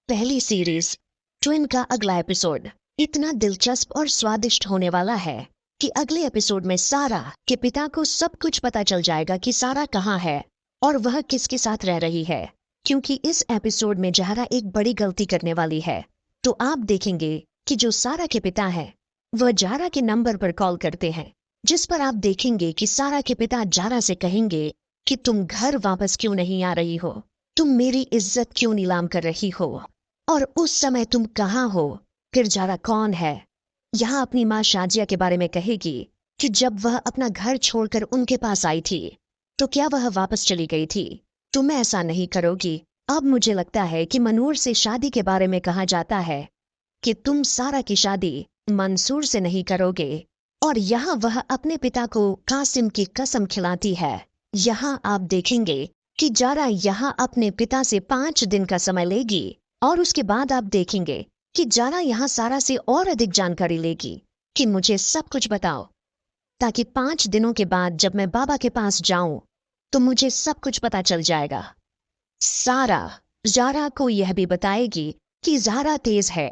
पहली series twin का अगला एपिसोड इतना दिलचस्प और स्वादिष्ट होने वाला है कि अगले एपिसोड में सारा के पिता को सब कुछ पता चल जाएगा कि सारा कहाँ है और वह किसके साथ रह रही है, क्योंकि इस एपिसोड में ज़ारा एक बड़ी गलती करने वाली है। तो आप देखेंगे कि जो सारा के पिता हैं वह ज़ारा के नंबर पर कॉल करते हैं, जिस पर आप देखेंगे कि सारा के पिता ज़ारा से कहेंगे कि तुम घर वापस क्यों नहीं आ रही हो, तुम मेरी इज्जत क्यों नीलाम कर रही हो, और उस समय तुम कहाँ हो। फिर ज़ारा कौन है, यहाँ अपनी माँ शाजिया के बारे में कहेगी कि जब वह अपना घर छोड़कर उनके पास आई थी तो क्या वह वापस चली गई थी। तुम ऐसा नहीं करोगी। अब मुझे लगता है कि मनूर से शादी के बारे में कहा जाता है कि तुम सारा की शादी मंसूर से नहीं करोगे, और यहाँ वह अपने पिता को कासिम की कसम खिलाती है। यहाँ आप देखेंगे कि ज़ारा यहाँ अपने पिता से 5 दिन का समय लेगी, और उसके बाद आप देखेंगे कि ज़ारा यहाँ सारा से और अधिक जानकारी लेगी कि मुझे सब कुछ बताओ, ताकि 5 दिनों के बाद जब मैं बाबा के पास जाऊं तो मुझे सब कुछ पता चल जाएगा। सारा ज़ारा को यह भी बताएगी कि ज़ारा तेज है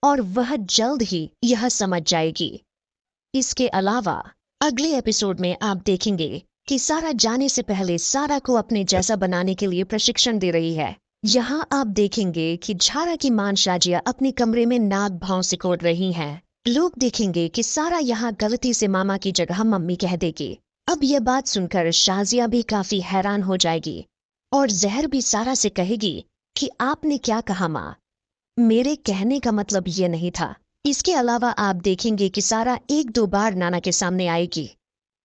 और वह जल्द ही यह समझ जाएगी। इसके अलावा अगले एपिसोड में आप देखेंगे कि सारा जाने से पहले सारा को अपने जैसा बनाने के लिए प्रशिक्षण दे रही है। यहाँ आप देखेंगे कि ज़ारा की मां शाजिया अपने कमरे में नाग भाव सिकोड़ रही हैं। लोग देखेंगे कि सारा यहाँ गलती से मामा की जगह मम्मी कह देगी। अब यह बात सुनकर शाजिया भी काफी हैरान हो जाएगी और जहर भी सारा से कहेगी कि आपने क्या कहा माँ, मेरे कहने का मतलब ये नहीं था। इसके अलावा आप देखेंगे कि सारा 1-2 बार नाना के सामने आएगी,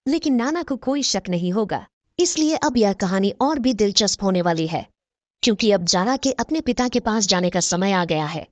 लेकिन नाना को कोई शक नहीं होगा। इसलिए अब यह कहानी और भी दिलचस्प होने वाली है, क्योंकि अब ज़ारा के अपने पिता के पास जाने का समय आ गया है।